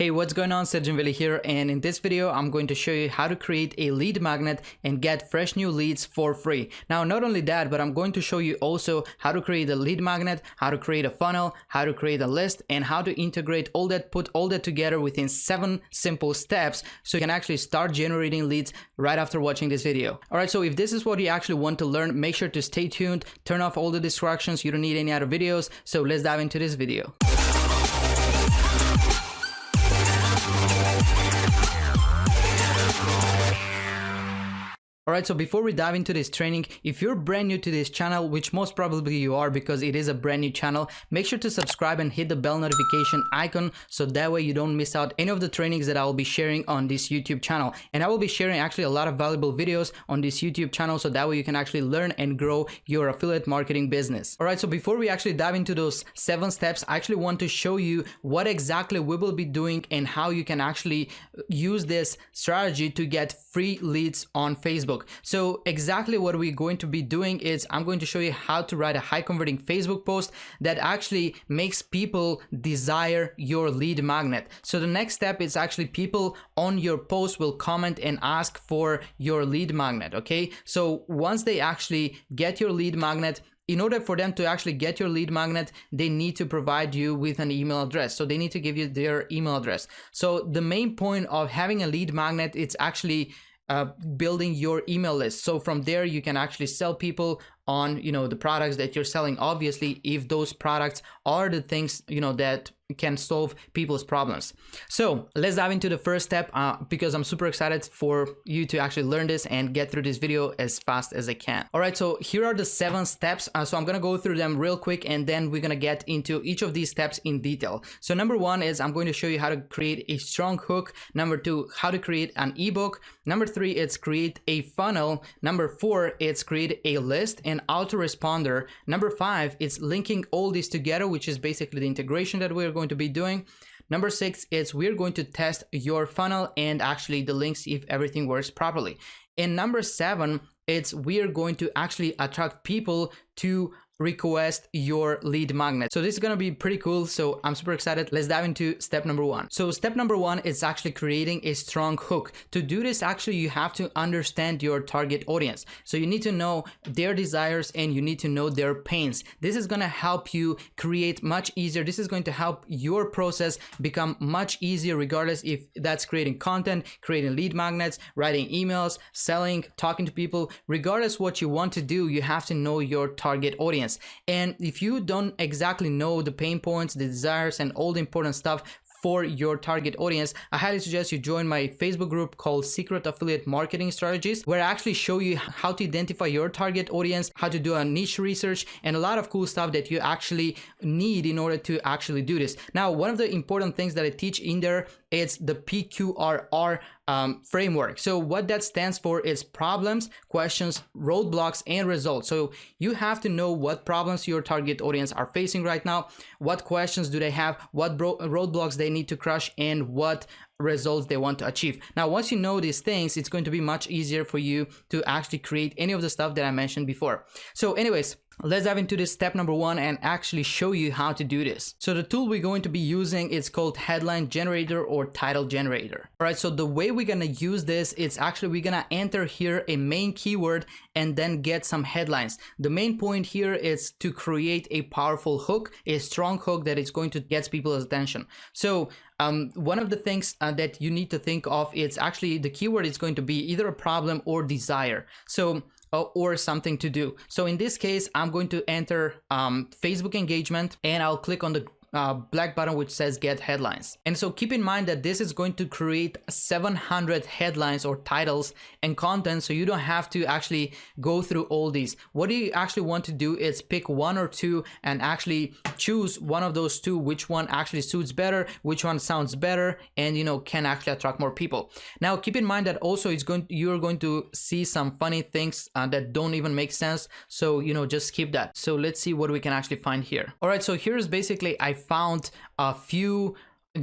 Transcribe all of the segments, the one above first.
Hey, what's going on? 𝐂𝐨𝐬𝐿 here, and in this video I'm going to show you how to create a lead magnet and get fresh new leads for free. Now, not only that, but I'm going to show you also how to create a lead magnet, how to create a funnel, how to create a list, and how to integrate all that, put all that together within 7 simple steps so you can actually start generating leads right after watching this video. Alright, so if this is what you actually want to learn, make sure to stay tuned, turn off all the distractions, you don't need any other videos, so let's dive into this video. Alright, so before we dive into this training, if you're brand new to this channel, which most probably you are because it is a brand new channel, make sure to subscribe and hit the bell notification icon so that way you don't miss out any of the trainings that I will be sharing on this YouTube channel. And I will be sharing actually a lot of valuable videos on this YouTube channel so that way you can actually learn and grow your affiliate marketing business. Alright, so before we actually dive into those 7 steps, I actually want to show you what exactly we will be doing and how you can actually use this strategy to get free leads on Facebook. So exactly what we're going to be doing is I'm going to show you how to write a high converting Facebook post that actually makes people desire your lead magnet. So the next step is actually people on your post will comment and ask for your lead magnet. Okay, so once they actually get your lead magnet, in order for them to actually get your lead magnet, they need to provide you with an email address. So they need to give you their email address. So the main point of having a lead magnet, it's actually building your email list. So from there, you can actually sell people on, the products that you're selling. Obviously, if those products are the things, that can solve people's problems. So let's dive into the first step because I'm super excited for you to actually learn this and get through this video as fast as I can. All right, so here are the 7 steps. So I'm gonna go through them real quick and then we're gonna get into each of these steps in detail. So number 1 is I'm going to show you how to create a strong hook. Number 2, how to create an ebook. Number 3, it's create a funnel. Number 4, it's create a list and autoresponder. Number 5, it's linking all these together, which is basically the integration that we're going to be doing. Number 6 is we're going to test your funnel and actually the links if everything works properly. And number 7, it's we're going to actually attract people to request your lead magnet. So this is going to be pretty cool. So I'm super excited. Let's dive into step number 1. So step number 1 is actually creating a strong hook. To do this, actually, you have to understand your target audience. So you need to know their desires and you need to know their pains. This is going to help you create much easier. This is going to help your process become much easier, regardless if that's creating content, creating lead magnets, writing emails, selling, talking to people, regardless what you want to do, you have to know your target audience. And if you don't exactly know the pain points, the desires, and all the important stuff for your target audience, I highly suggest you join my Facebook group called Secret Affiliate Marketing Strategies, where I actually show you how to identify your target audience, how to do a niche research, and a lot of cool stuff that you actually need in order to actually do this. Now, one of the important things that I teach in there is the PQRR framework. So what that stands for is problems, questions, roadblocks, and results. So you have to know what problems your target audience are facing right now, what questions do they have, what roadblocks they need to crush, and what results they want to achieve. Now, once you know these things, it's going to be much easier for you to actually create any of the stuff that I mentioned before. So anyways, let's dive into this step number 1 and actually show you how to do this. So the tool we're going to be using is called headline generator or title generator. All right, so the way we're gonna use this, it's actually we're gonna enter here a main keyword and then get some headlines. The main point here is to create a powerful hook, a strong hook that is going to get people's attention. So one of the things that you need to think of is actually the keyword is going to be either a problem or desire. So or something to do. So in this case, I'm going to enter Facebook engagement and I'll click on the black button which says get headlines. And so keep in mind that this is going to create 700 headlines or titles and content, so you don't have to actually go through all these. What you actually want to do is pick 1 or 2 and actually choose one of those 2, which one actually suits better, which one sounds better, and can actually attract more people. Now keep in mind that also you're going to see some funny things that don't even make sense, so just skip that. So let's see what we can actually find here. All right, so here's basically I found a few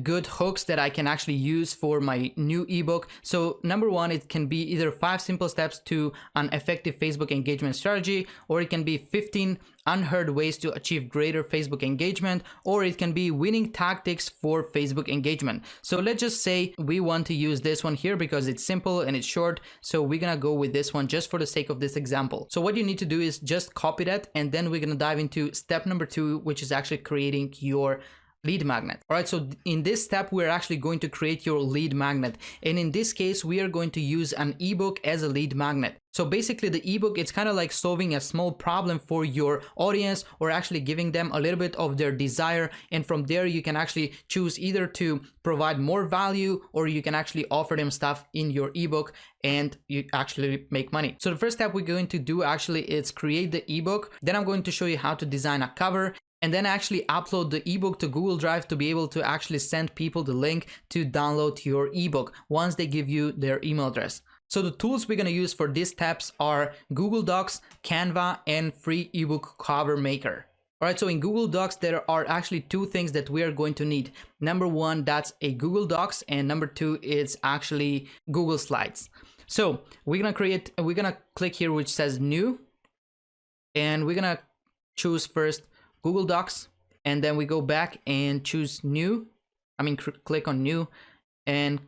good hooks that I can actually use for my new ebook. So number one, it can be either 5 simple steps to an effective Facebook engagement strategy, or it can be 15 unheard ways to achieve greater Facebook engagement, or it can be winning tactics for Facebook engagement. So let's just say we want to use this one here because it's simple and it's short. So we're gonna go with this one just for the sake of this example. So what you need to do is just copy that, and then we're gonna dive into step number 2, which is actually creating your lead magnet. All right, so in this step, we're actually going to create your lead magnet. And in this case, we are going to use an ebook as a lead magnet. So basically the ebook, it's kind of like solving a small problem for your audience, or actually giving them a little bit of their desire. And from there, you can actually choose either to provide more value, or you can actually offer them stuff in your ebook and you actually make money. So the first step we're going to do actually is create the ebook. Then I'm going to show you how to design a cover, and then actually upload the ebook to Google Drive to be able to actually send people the link to download your ebook once they give you their email address. So the tools we're going to use for these steps are Google Docs, Canva, and free ebook cover maker. All right, so in Google Docs, there are actually 2 things that we are going to need. Number 1, that's a Google Docs, and number 2 is actually Google Slides. So we're going to click here, which says new, and we're going to choose first Google Docs, and then we go back and choose new. Click on new and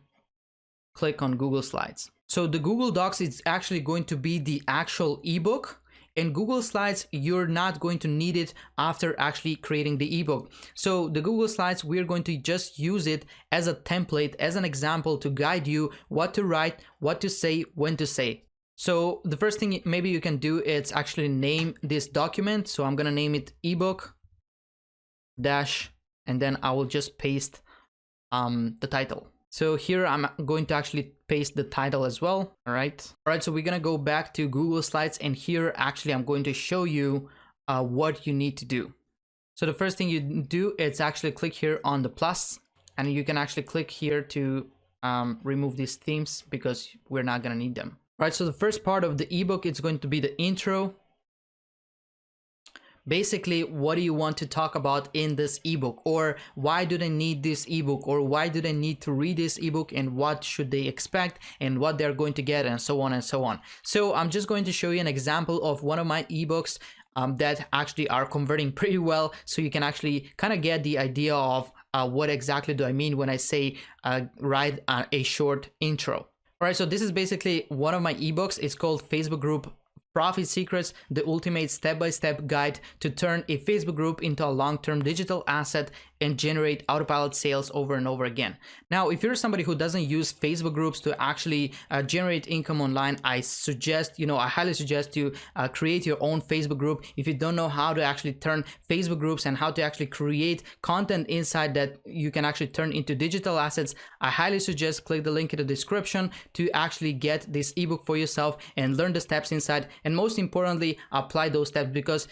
click on Google Slides. So the Google Docs is actually going to be the actual ebook, and Google Slides, you're not going to need it after actually creating the ebook. So the Google Slides, we're going to just use it as a template, as an example to guide you what to write, what to say, when to say. So the first thing maybe you can do is actually name this document. So I'm going to name it ebook dash, and then I will just paste the title. So here I'm going to actually paste the title as well. All right. So we're going to go back to Google Slides, and here actually I'm going to show you what you need to do. So the first thing you do is actually click here on the plus, and you can actually click here to remove these themes because we're not going to need them. Right, so the first part of the ebook is going to be the intro. Basically, what do you want to talk about in this ebook, or why do they need this ebook, or why do they need to read this ebook, and what should they expect, and what they're going to get, and so on and so on. So I'm just going to show you an example of one of my ebooks that actually are converting pretty well, so you can actually kind of get the idea of what exactly do I mean when I say write a short intro. All right, so this is basically one of my ebooks. It's called Facebook Group Profit Secrets, the ultimate step-by-step guide to turn a Facebook group into a long-term digital asset and generate autopilot sales over and over again. Now, if you're somebody who doesn't use Facebook groups to actually generate income online, I highly suggest you create your own Facebook group. If you don't know how to actually turn Facebook groups and how to actually create content inside that you can actually turn into digital assets, I highly suggest click the link in the description to actually get this ebook for yourself and learn the steps inside. And most importantly, apply those steps, because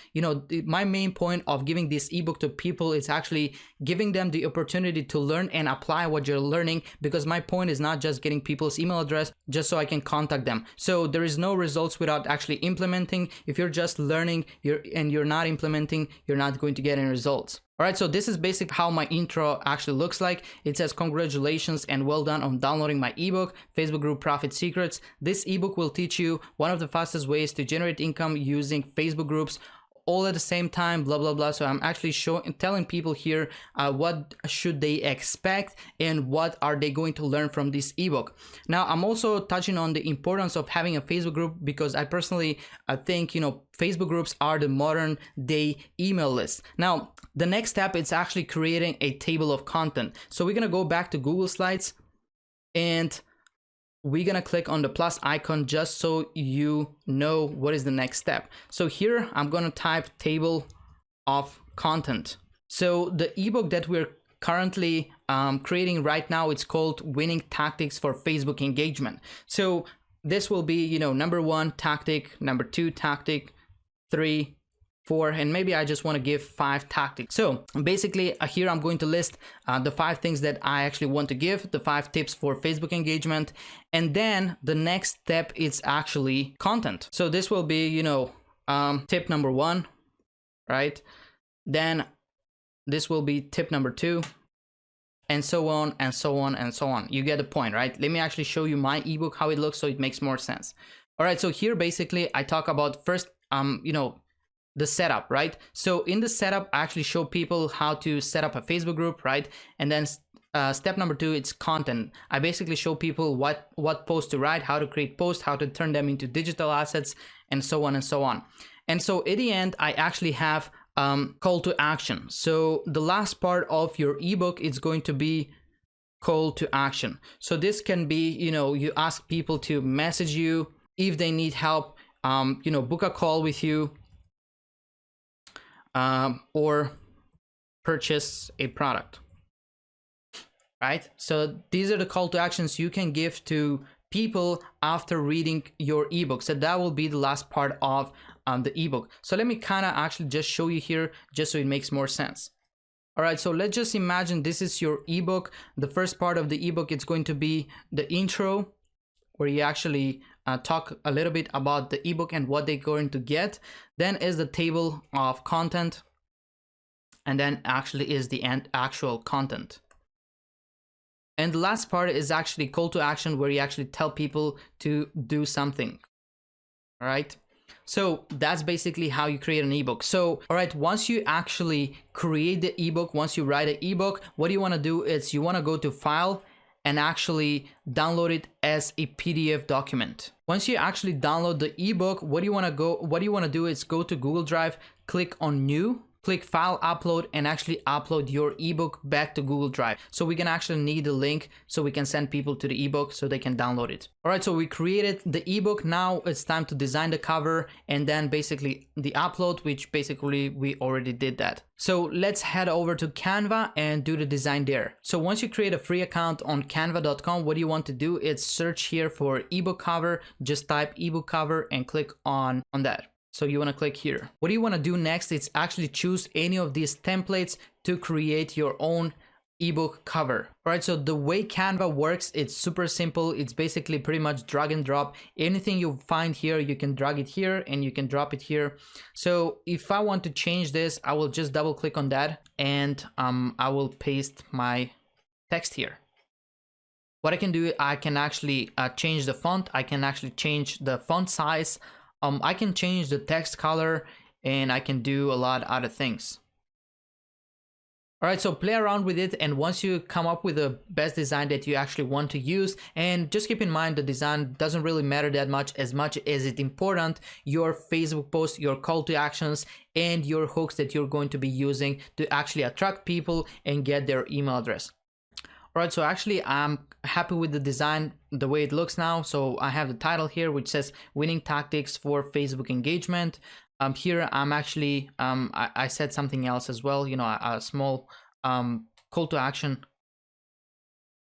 my main point of giving this ebook to people is actually giving them the opportunity to learn and apply what you're learning, because my point is not just getting people's email address just so I can contact them. So there is no results without actually implementing. If you're just learning and you're not implementing, you're not going to get any results. All right, so this is basically how my intro actually looks like. It says, congratulations and well done on downloading my ebook, Facebook Group Profit Secrets. This ebook will teach you one of the fastest ways to generate income using Facebook groups, all at the same time, blah, blah, blah. So I'm actually telling people here what should they expect and what are they going to learn from this ebook. Now, I'm also touching on the importance of having a Facebook group, because I personally think, Facebook groups are the modern day email list. Now, the next step is actually creating a table of content. So we're going to go back to Google Slides, and we're going to click on the plus icon just so you know what is the next step. So here I'm going to type table of content. So the ebook that we're currently creating right now, it's called Winning Tactics for Facebook Engagement. So this will be, number 1 tactic, number 2 tactic, 3, 4, and maybe I just want to give 5 tactics. So basically here I'm going to list the 5 things that I actually want to give, the 5 tips for Facebook engagement. And then the next step is actually content. So this will be, tip number 1, right? Then this will be tip number 2. and so on and so on and so on. You get the point, right? Let me actually show you my ebook, how it looks, so it makes more sense. All right, so here basically I talk about first, you know, the setup, right? So in the setup, I actually show people how to set up a Facebook group, right? And then step number 2, it's content. I basically show people what post to write, how to create posts, how to turn them into digital assets, and so on and so on. And so at the end, I actually have call to action. So the last part of your ebook is going to be call to action. So this can be, you know, you ask people to message you if they need help, you know, book a call with you, or purchase a product, right? So these are the call to actions you can give to people after reading your ebook. So that will be the last part of the ebook. So let me kind of actually just show you here, just so it makes more sense. All right, so let's just imagine this is your ebook. The first part of the ebook, it's going to be the intro, where you actually talk a little bit about the ebook and what they're going to get. Then is the table of content, and then actually is the actual content. And the last part is actually call to action, where you actually tell people to do something. All right, so that's basically how you create an ebook. So all right, once you actually create the ebook, once you write an ebook, what you want to do is you want to go to File and actually download it as a PDF document. Once you actually download the ebook, what you want to do is go to Google Drive, click on New, click File, Upload, and actually upload your ebook back to Google Drive. So we can actually need the link so we can send people to the ebook so they can download it. All right, so we created the ebook. Now it's time to design the cover and then basically the upload, which basically we already did that. So let's head over to Canva and do the design there. So once you create a free account on canva.com, what you want to do is search here for ebook cover, just type ebook cover and click on that. So you want to click here. What you want to do next is actually choose any of these templates to create your own ebook cover. All right, so the way Canva works, it's super simple. It's basically pretty much drag and drop. Anything you find here, you can drag it here and you can drop it here. So if I want to change this, I will just double click on that and I will paste my text here. What I can do, I can actually change the font. I can actually change the font size. I can change the text color and I can do a lot of other things. All right, so play around with it, and once you come up with the best design that you actually want to use, and just keep in mind the design doesn't really matter that much as it's important your Facebook post, your call to actions, and your hooks that you're going to be using to actually attract people and get their email address. All right, so actually I'm happy with the design, the way it looks now. So I have the title here, which says Winning Tactics for Facebook Engagement. Here I'm actually, I said something else as well, you know, a small call to action,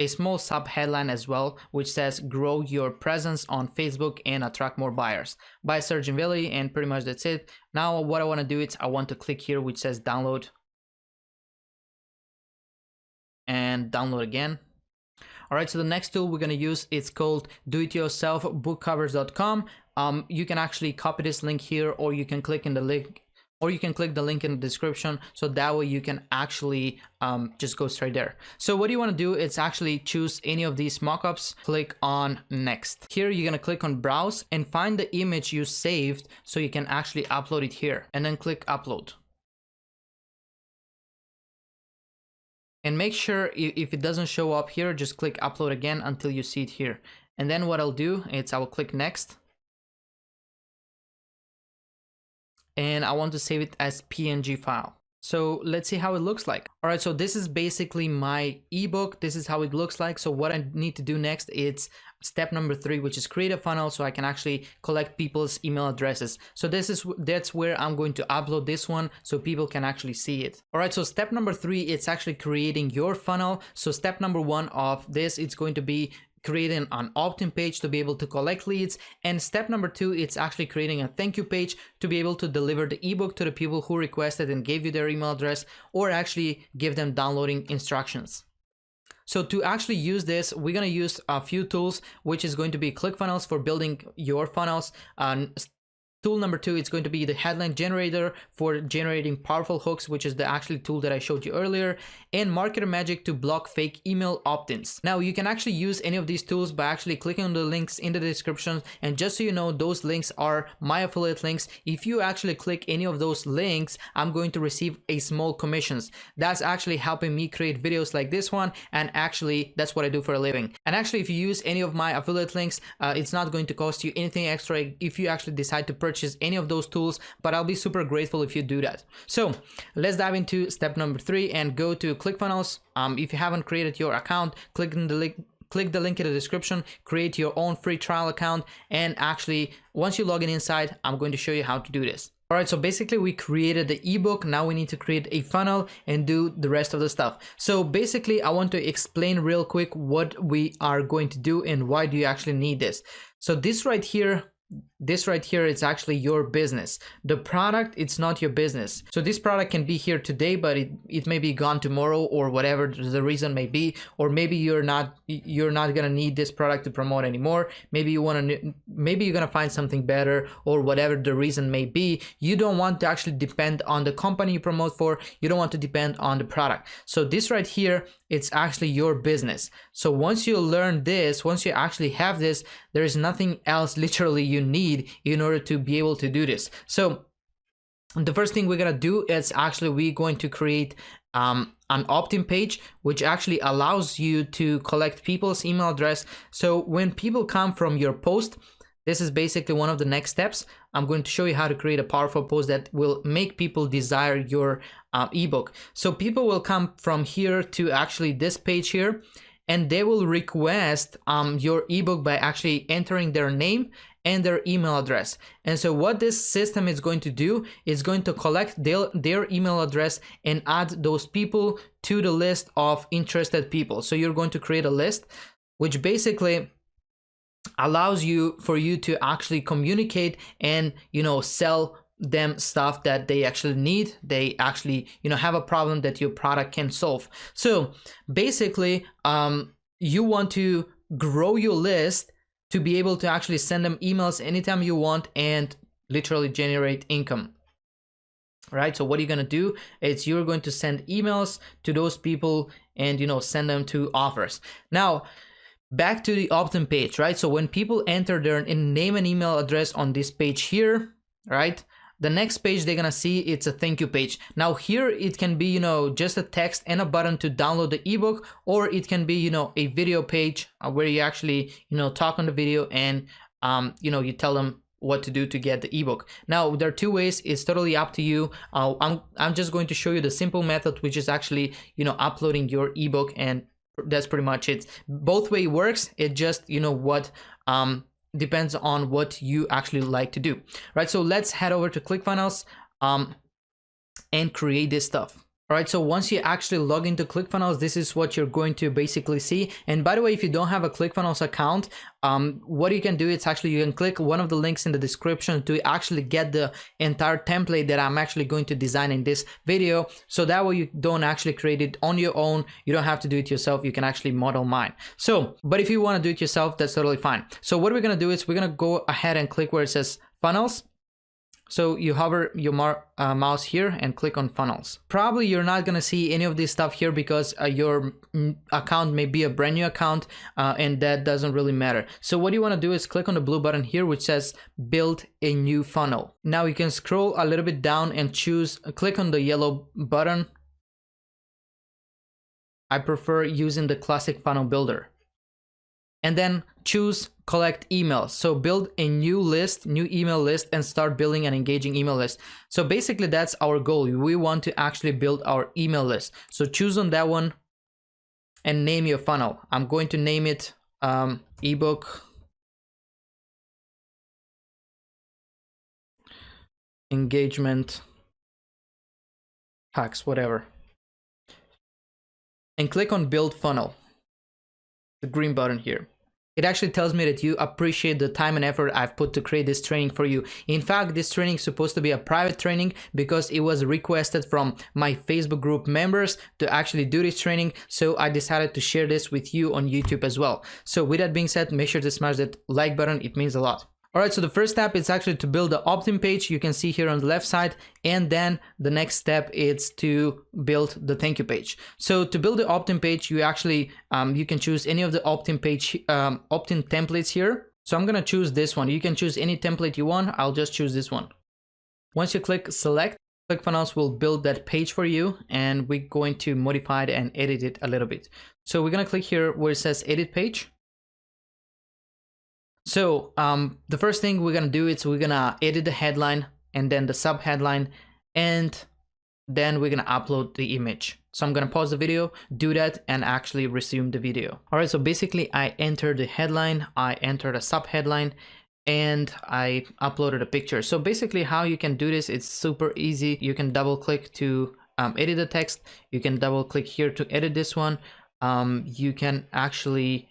a small sub headline as well, which says grow your presence on Facebook and attract more buyers by Sergey Valley, and pretty much that's it. Now what I want to do is I want to click here, which says download, and download again. All right, so the next tool we're going to use, it's called do-it-yourself-bookcovers.com. You can actually copy this link here, or you can click in the link, or you can click the link in the description, so that way you can actually just go straight there. So what you want to do is actually choose any of these mockups, click on next. Here you're going to click on browse and find the image you saved so you can actually upload it here, and then click upload. And make sure if it doesn't show up here, just click upload again until you see it here. And then what I'll do is I will click next. And I want to save it as PNG file. So let's see how it looks like. All right, so this is basically my ebook. This is how it looks like. So what I need to do next is step number 3, which is create a funnel so I can actually collect people's email addresses. So that's where I'm going to upload this one so people can actually see it. All right, so step number 3, it's actually creating your funnel. So step number 1 of this, it's going to be creating an opt-in page to be able to collect leads, and step number 2, it's actually creating a thank you page to be able to deliver the ebook to the people who requested and gave you their email address, or actually give them downloading instructions. So to actually use this, we're going to use a few tools, which is going to be Clickfunnels for building your funnels, Tool number 2, it's going to be the headline generator for generating powerful hooks, which is the actual tool that I showed you earlier, and marketer magic to block fake email opt-ins. Now you can actually use any of these tools by actually clicking on the links in the description, and just so you know, those links are my affiliate links. If you actually click any of those links, I'm going to receive a small commissions. That's actually helping me create videos like this one, and actually that's what I do for a living. And actually, if you use any of my affiliate links, it's not going to cost you anything extra if you actually decide to purchase any of those tools, but I'll be super grateful if you do that. So let's dive into step number 3 and go to Clickfunnels. If you haven't created your account, click the link in the description, create your own free trial account, and actually once you log in inside, I'm going to show you how to do this. All right, so basically we created the ebook. Now we need to create a funnel and do the rest of the stuff. So basically I want to explain real quick what we are going to do and why do you actually need this. So this right here, it's actually your business. The product, it's not your business. So this product can be here today, but it may be gone tomorrow, or whatever the reason may be. Or maybe you're not gonna need this product to promote anymore. Maybe you're gonna find something better, or whatever the reason may be. You don't want to actually depend on the company you promote for. You don't want to depend on the product. So this right here, it's actually your business. So once you learn this, once you actually have this, there is nothing else literally you need in order to be able to do this. So the first thing we're gonna do is actually we're going to create an opt-in page, which actually allows you to collect people's email address. So when people come from your post, this is basically one of the next steps. I'm going to show you how to create a powerful post that will make people desire your ebook. So people will come from here to actually this page here, and they will request your ebook by actually entering their name and their email address. And so what this system is going to do is going to collect their email address and add those people to the list of interested people. So you're going to create a list, which basically allows you to actually communicate and sell them stuff that they actually need. They actually have a problem that your product can solve. So basically you want to grow your list to be able to actually send them emails anytime you want and literally generate income. Right? So what you're going to do is you're going to send emails to those people and send them to offers. Now back to the opt-in page, right? So when people enter their name and email address on this page here, right, the next page they're gonna see, it's a thank you page. Now here it can be just a text and a button to download the ebook, or it can be a video page where you actually talk on the video and you tell them what to do to get the ebook. Now there are two ways. It's totally up to you. I'm just going to show you the simple method, which is actually uploading your ebook, and that's pretty much it. Both way works. It just what depends on what you actually like to do, right? So let's head over to Clickfunnels and create this stuff. All right, so once you actually log into Clickfunnels, this is what you're going to basically see. And by the way, if you don't have a Clickfunnels account, what you can do is actually you can click one of the links in the description to actually get the entire template that I'm actually going to design in this video. So that way you don't actually create it on your own. You don't have to do it yourself. You can actually model mine. So, but if you want to do it yourself, that's totally fine. So what we're going to do is we're going to go ahead and click where it says funnels. So you hover your mouse here and click on funnels. Probably you're not gonna see any of this stuff here because your account may be a brand new account and that doesn't really matter. So what you wanna do is click on the blue button here which says build a new funnel. Now you can scroll a little bit down and click on the yellow button. I prefer using the classic funnel builder. And then choose collect emails. So build a new email list and start building an engaging email list. So basically that's our goal. We want to actually build our email list. So choose on that one and name your funnel. I'm going to name it ebook engagement hacks, whatever. And click on build funnel. The green button here. It actually tells me that you appreciate the time and effort I've put to create this training for you. In fact, this training is supposed to be a private training because it was requested from my Facebook group members to actually do this training. So I decided to share this with you on YouTube as well. So with that being said, make sure to smash that like button. It means a lot. All right, so the first step is actually to build the opt-in page. You can see here on the left side, and then the next step is to build the thank you page. So to build the opt-in page, you actually you can choose any of the opt-in page opt-in templates here. So I'm gonna choose this one. You can choose any template you want. I'll just choose this one. Once you click select, Clickfunnels will build that page for you, and we're going to modify it and edit it a little bit. So we're gonna click here where it says edit page. So the first thing we're gonna do is we're gonna edit the headline and then the sub headline, and then we're gonna upload the image. So I'm gonna pause the video, do that, and actually resume the video. All right, so basically I entered the headline, I entered a sub headline, and I uploaded a picture. So basically how you can do this, it's super easy. You can double click to edit the text. You can double click here to edit this one. You can actually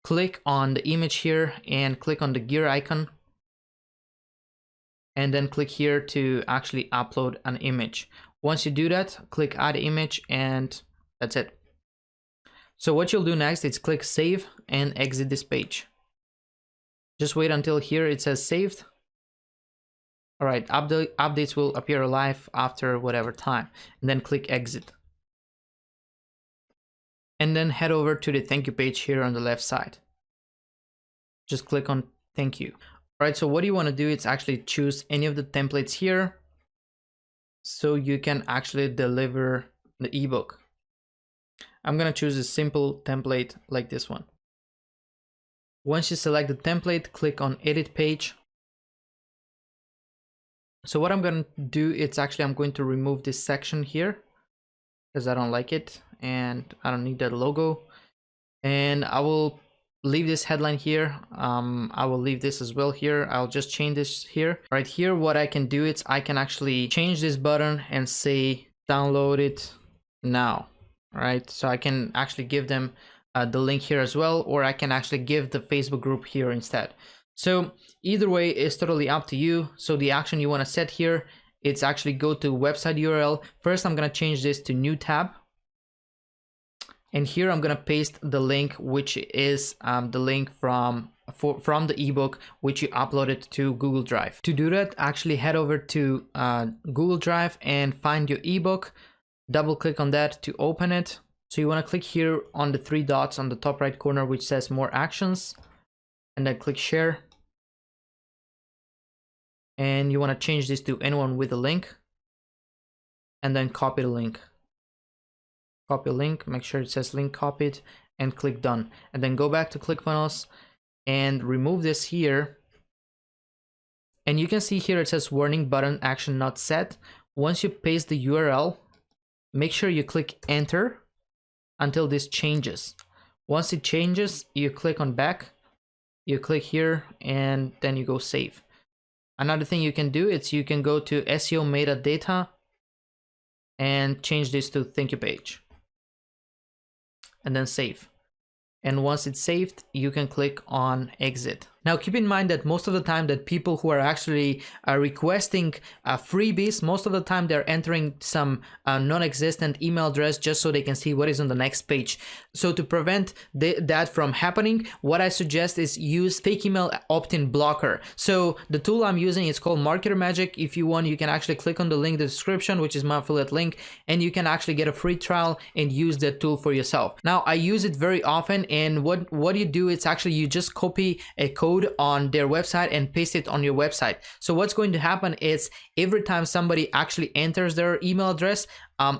click on the image here and click on the gear icon, and then click here to actually upload an image. Once you do that, click add image, and that's it. So what you'll do next is click save and exit this page. Just wait until here it says saved. All right, updates will appear live after whatever time, and then click exit. And then head over to the thank you page here on the left side. Just click on thank you. All right, so what you want to do is actually choose any of the templates here so you can actually deliver the ebook. I'm going to choose a simple template like this one. Once you select the template, click on edit page. So what I'm going to do is actually I'm going to remove this section here because I don't like it and I don't need that logo, and I will leave this headline here. I will leave this as well here. I'll just change this here. Right here, what I can do is I can actually change this button and say download it now. All right, so I can actually give them the link here as well, or I can actually give the Facebook group here instead. So either way is totally up to you. So the action you want to set here, it's actually go to website URL. First, I'm going to change this to new tab. And here I'm going to paste the link, which is the link from the ebook, which you uploaded to Google Drive. To do that, actually head over to Google Drive and find your ebook. Double click on that to open it. So you want to click here on the three dots on the top right corner, which says more actions, and then click share. And you want to change this to anyone with a link, and then copy the link. Copy a link, make sure it says link copied, and click done. And then go back to ClickFunnels and remove this here. And you can see here it says warning button action not set. Once you paste the URL, make sure you click enter until this changes. Once it changes, you click on back, you click here, and then you go save. Another thing you can do is you can go to SEO metadata and change this to thank you page, and then save. And once it's saved, you can click on exit. Now keep in mind that most of the time that people who are actually requesting freebies, most of the time they're entering some non-existent email address just so they can see what is on the next page. So to prevent that from happening, what I suggest is use fake email opt-in blocker. So the tool I'm using is called Marketer Magic. If you want, you can actually click on the link in the description, which is my affiliate link, and you can actually get a free trial and use that tool for yourself. Now I use it very often, and what you do is actually you just copy a code on their website and paste it on your website. So what's going to happen is every time somebody actually enters their email address,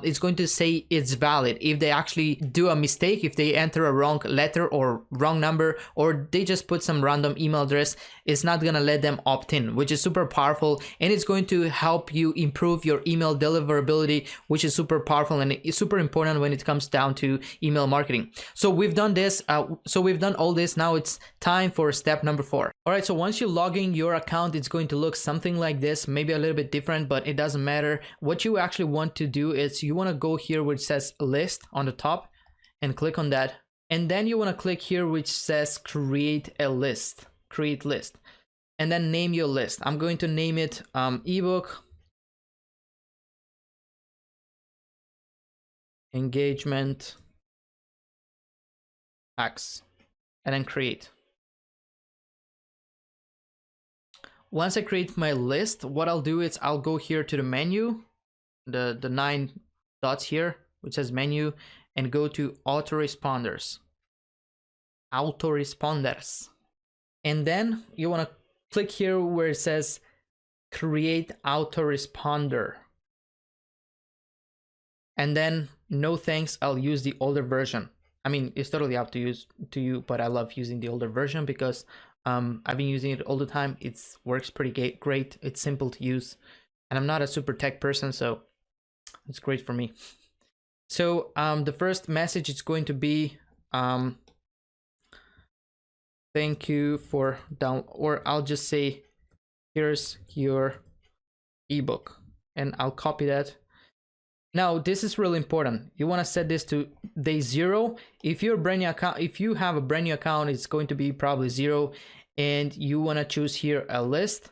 it's going to say it's valid. If they actually do a mistake, if they enter a wrong letter or wrong number, or they just put some random email address, it's not gonna let them opt in, which is super powerful, and it's going to help you improve your email deliverability, which is super powerful and it's super important when it comes down to email marketing. So we've done this, so we've done all this. Now it's time for step number 4. All right, so once you log in your account, it's going to look something like this, maybe a little bit different, but it doesn't matter. What you actually want to do is you want to go here which says list on the top and click on that, and then you want to click here which says create a list, create list, and then name your list. I'm going to name it ebook engagement X, and then create. once I create my list, what I'll do is I'll go here to the menu, the 9 dots here, which says menu, and go to autoresponders. And then you want to click here where it says create autoresponder. And then no thanks, I'll use the older version. I mean, it's totally up to you, but I love using the older version because I've been using it all the time. It works pretty great. It's simple to use, and I'm not a super tech person, so it's great for me. So the first message is going to be thank you for or I'll just say here's your ebook, and I'll copy that. Now this is really important. You want to set this to day 0. If you're a brand new account, if you have a brand new account, it's going to be probably 0, and you want to choose here a list.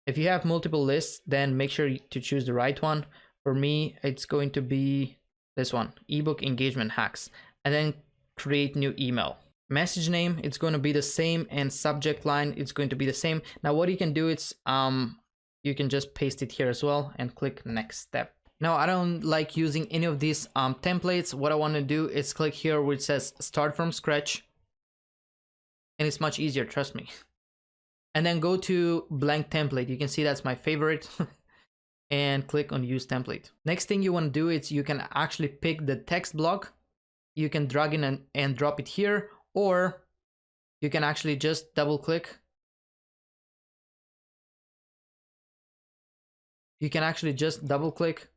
If you have multiple lists, then make sure to choose the right one. For me, it's going to be this one, ebook engagement hacks, and then create new email. Message name, it's going to be the same, and subject line, it's going to be the same. Now what you can do is you can just paste it here as well and click next step. Now I don't like using any of these templates. What I want to do is click here where it says start from scratch, and it's much easier, trust me. And then go to blank template. You can see that's my favorite. And click on use template. Next thing you want to do is you can actually pick the text block. You can drag in and drop it here, or you can actually just double click. You can actually just double click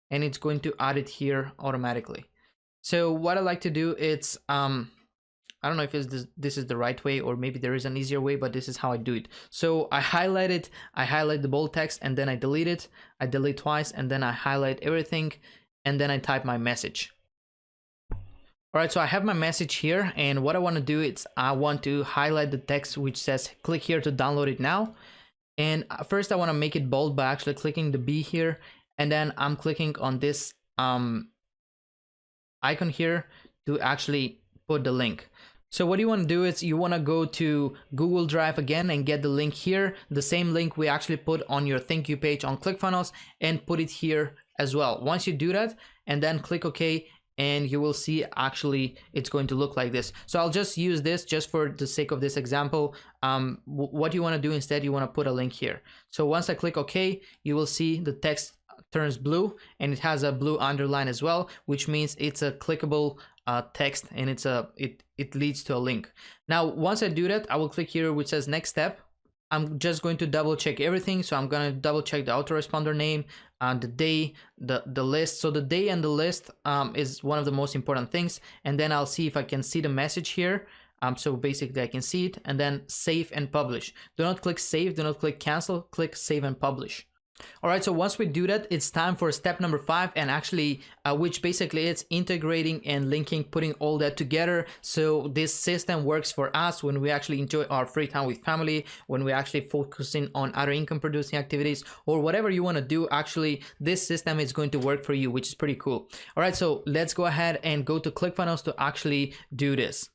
and it's going to add it here automatically. So what I like to do is I don't know if this is the right way, or maybe there is an easier way, but this is how I do it. So I highlight it, I highlight the bold text, and then I delete it. I delete twice, and then I highlight everything, and then I type my message. All right, so I have my message here, and what I want to do is I want to highlight the text which says click here to download it now. And first I want to make it bold by actually clicking the B here, and then I'm clicking on this icon here to actually put the link. So what you want to do is you want to go to Google Drive again and get the link here, the same link we actually put on your thank you page on Clickfunnels, and put it here as well. Once you do that, and then click OK, and you will see actually it's going to look like this. So I'll just use this just for the sake of this example. What you want to do instead, you want to put a link here. So once I click OK, you will see the text turns blue, and it has a blue underline as well, which means it's a clickable text, and it leads to a link. Now once I do that, I will click here which says next step. I'm just going to double check everything. So I'm going to double check the autoresponder name, the day, the list. So the day and the list is one of the most important things. And then I'll see if I can see the message here. So basically I can see it, and then save and publish. Do not click save, do not click cancel, click save and publish. All right, so once we do that, it's time for step number 5, and actually which basically it's integrating and linking, putting all that together. So this system works for us when we actually enjoy our free time with family, when we actually focusing on other income producing activities, or whatever you want to do. Actually this system is going to work for you, which is pretty cool. All right, so let's go ahead and go to Clickfunnels to actually do this.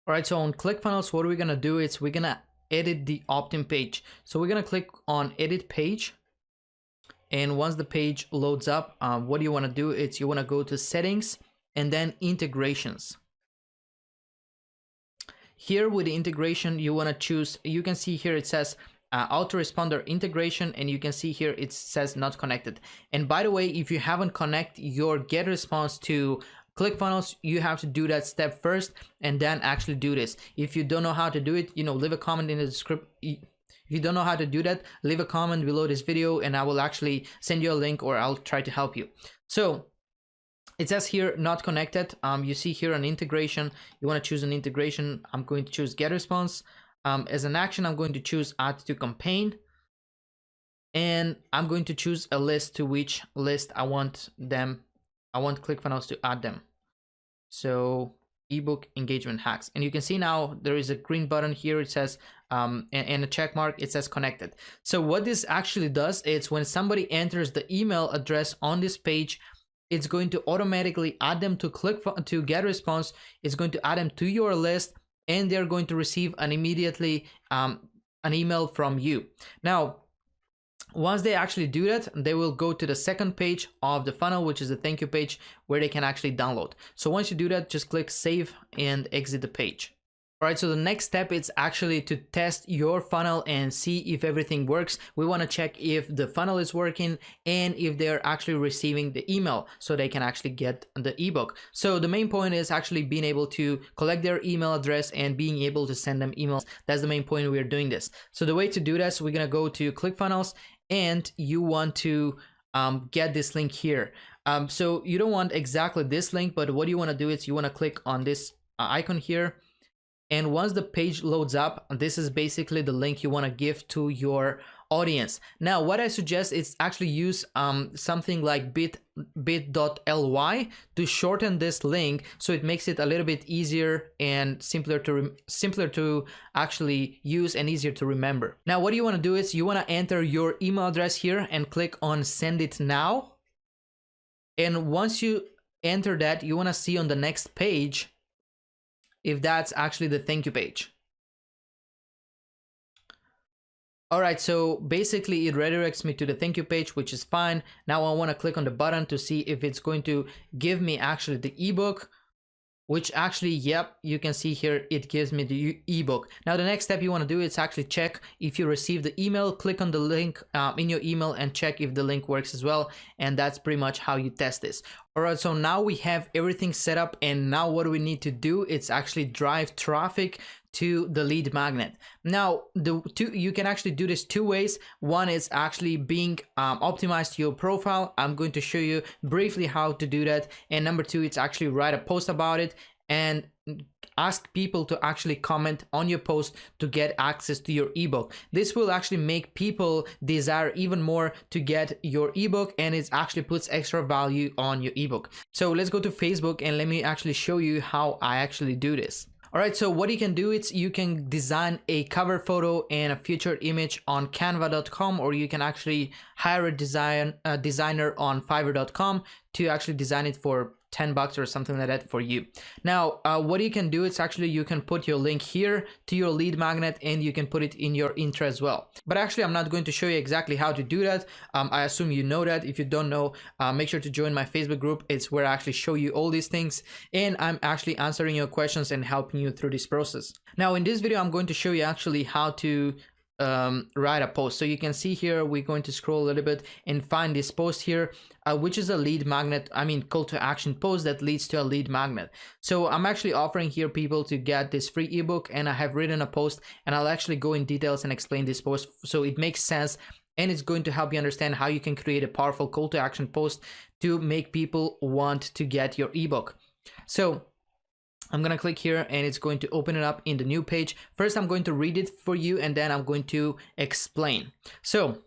All right, so on Clickfunnels, what we're gonna do is we're gonna edit the opt-in page. So we're gonna click on edit page. And once the page loads up, what you want to do is you want to go to settings and then integrations. Here with the integration, you want to choose, you can see here it says autoresponder integration, and you can see here it says not connected. And by the way, if you haven't connected your get response to Clickfunnels, you have to do that step first and then actually do this. If you don't know how to do it, leave a comment in the description. If you don't know how to do that, leave a comment below this video and I will actually send you a link, or I'll try to help you. So it says here not connected. You see here an integration. You want to choose an integration. I'm going to choose get response. As an action, I'm going to choose add to campaign, and I'm going to choose a list to which list I want Clickfunnels to add them. So ebook engagement hacks, and you can see now there is a green button here. It says and a check mark, it says connected. So what this actually does is when somebody enters the email address on this page, it's going to automatically add them to get response. It's going to add them to your list, and they're going to receive an immediate an email from you. Now, once they actually do that, they will go to the second page of the funnel, which is the thank you page, where they can actually download. So once you do that, just click save and exit the page. All right, so the next step is actually to test your funnel and see if everything works. We want to check if the funnel is working and if they're actually receiving the email so they can actually get the ebook. So the main point is actually being able to collect their email address and being able to send them emails. That's the main point we're doing this. So the way to do this, we're going to go to Clickfunnels and you want to get this link here. So you don't want exactly this link, but what you want to do is you want to click on this icon here. And once the page loads up, this is basically the link you want to give to your audience. Now, what I suggest is actually use something like bit.ly to shorten this link, so it makes it a little bit easier and simpler to actually use and easier to remember. Now, what you want to do is you want to enter your email address here and click on send it now. And once you enter that, you want to see on the next page if that's actually the thank you page. All right, so basically it redirects me to the thank you page, which is fine. Now I want to click on the button to see if it's going to give me actually the ebook, which actually, yep, you can see here, it gives me the ebook. Now the next step you want to do is actually check if you receive the email. Click on the link in your email and check if the link works as well. And that's pretty much how you test this. All right, so now we have everything set up, and now what we need to do is actually drive traffic to the lead magnet. Now, you can actually do this two ways. One is actually being optimized to your profile. I'm going to show you briefly how to do that. And number two, it's actually write a post about it and ask people to actually comment on your post to get access to your ebook. This will actually make people desire even more to get your ebook, and it actually puts extra value on your ebook. So let's go to Facebook and let me actually show you how I actually do this. All right, so what you can do is you can design a cover photo and a featured image on canva.com, or you can actually hire a designer on fiverr.com to actually design it for $10 or something like that for you. Now, what you can do is actually you can put your link here to your lead magnet, and you can put it in your intro as well. But actually, I'm not going to show you exactly how to do that. I assume you know that. If you don't know, make sure to join my Facebook group. It's where I actually show you all these things, and I'm actually answering your questions and helping you through this process. Now, in this video, I'm going to show you actually how to write a post. So you can see here, we're going to scroll a little bit and find this post here, which is a lead magnet, call to action post that leads to a lead magnet. So I'm actually offering here people to get this free ebook, and I have written a post, and I'll actually go in details and explain this post so it makes sense, and it's going to help you understand how you can create a powerful call to action post to make people want to get your ebook. So I'm going to click here, and it's going to open it up in the new page. First, I'm going to read it for you, and then I'm going to explain. So,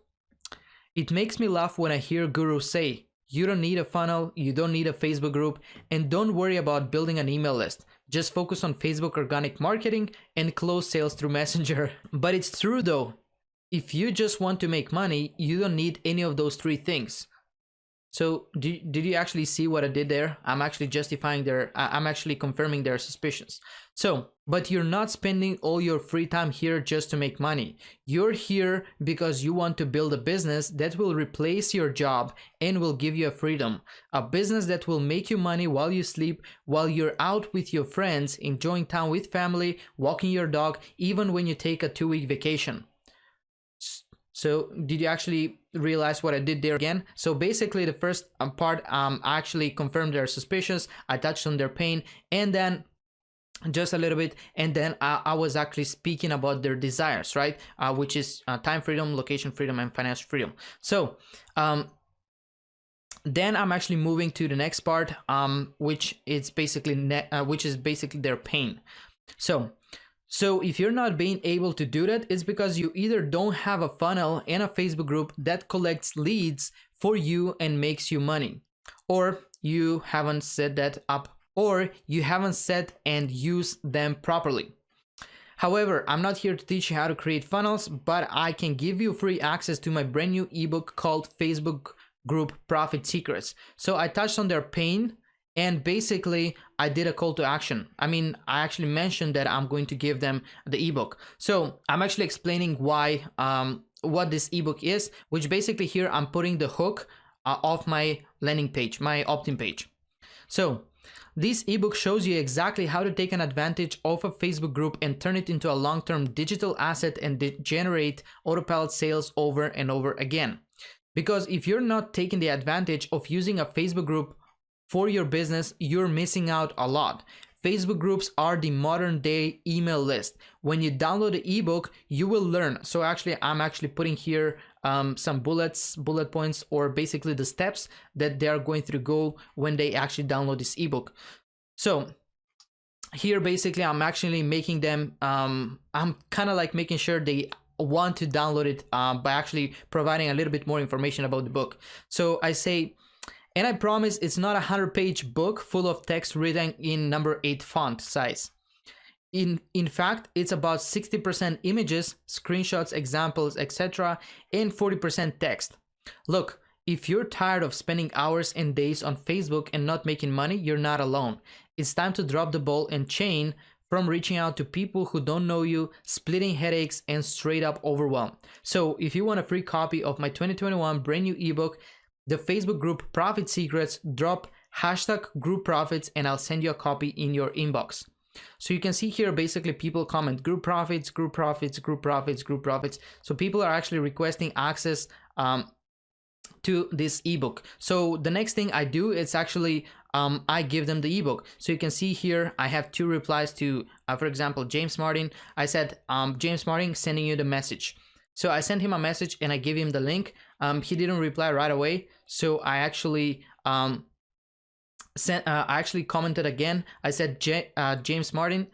it makes me laugh when I hear gurus say, you don't need a funnel, you don't need a Facebook group, and don't worry about building an email list. Just focus on Facebook organic marketing and close sales through Messenger. But it's true though. If you just want to make money, you don't need any of those three things. So did you actually see what I did there? I'm actually justifying I'm actually confirming their suspicions. So, but you're not spending all your free time here just to make money. You're here because you want to build a business that will replace your job and will give you a freedom. A business that will make you money while you sleep, while you're out with your friends, enjoying time with family, walking your dog, even when you take a 2-week vacation. So did you actually realize what I did there again? So basically the first part, I actually confirmed their suspicions, I touched on their pain, and then just a little bit, and then I was actually speaking about their desires, right? Which is time freedom, location freedom, and financial freedom. So then I'm actually moving to the next part, which is basically their pain. So if you're not being able to do that, it's because you either don't have a funnel and a Facebook group that collects leads for you and makes you money, or you haven't set that up, or you haven't set and used them properly. However, I'm not here to teach you how to create funnels, but I can give you free access to my brand new ebook called Facebook Group Profit Secrets. So I touched on their pain And basically I did a call to action. I mean, I actually mentioned that I'm going to give them the ebook. So I'm actually explaining why, what this ebook is, which basically here I'm putting the hook of my landing page, my opt-in page. So this ebook shows you exactly how to take an advantage of a Facebook group and turn it into a long-term digital asset and generate autopilot sales over and over again. Because if you're not taking the advantage of using a Facebook group for your business, you're missing out a lot. Facebook groups are the modern day email list. When you download the ebook, you will learn. So actually, I'm actually putting here some bullet points, or basically the steps that they are going to go when they actually download this ebook. So here, basically, I'm actually making them, I'm kind of like making sure they want to download it by actually providing a little bit more information about the book. So I say, and I promise it's not a 100-page book full of text written in number 8 font size. In fact, it's about 60% images, screenshots, examples, etc., and 40% text. Look, if you're tired of spending hours and days on Facebook and not making money, you're not alone. It's time to drop the ball and chain from reaching out to people who don't know you, splitting headaches, and straight up overwhelm. So if you want a free copy of my 2021 brand new ebook, The Facebook Group Profit Secrets, drop #group profits and I'll send you a copy in your inbox. So you can see here, basically people comment group profits, group profits, group profits, group profits. So people are actually requesting access to this ebook. So the next thing I do is actually I give them the ebook. So you can see here I have 2 replies to, for example, James Martin. I said, James Martin, sending you the message. So I sent him a message and I gave him the link. He didn't reply right away. So I actually I actually commented again. I said, James Martin,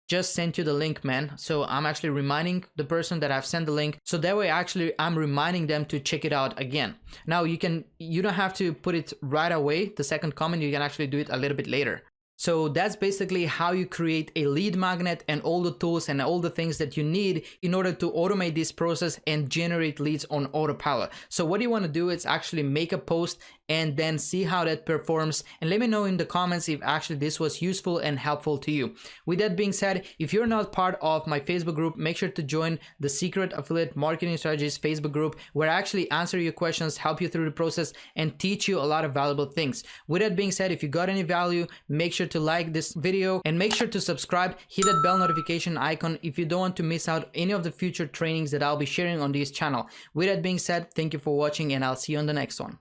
just sent you the link, man. So I'm actually reminding the person that I've sent the link. So that way, actually, I'm reminding them to check it out again. Now you don't have to put it right away. The second comment, you can actually do it a little bit later. So that's basically how you create a lead magnet and all the tools and all the things that you need in order to automate this process and generate leads on autopilot. So what you want to do is actually make a post and then see how that performs, and let me know in the comments if actually this was useful and helpful to you. With that being said, if you're not part of my Facebook group, make sure to join the Secret Affiliate Marketing Strategies Facebook group, where I actually answer your questions, help you through the process, and teach you a lot of valuable things. With that being said, if you got any value, make sure to like this video and make sure to subscribe, hit that bell notification icon if you don't want to miss out any of the future trainings that I'll be sharing on this channel. With that being said, thank you for watching and I'll see you on the next one.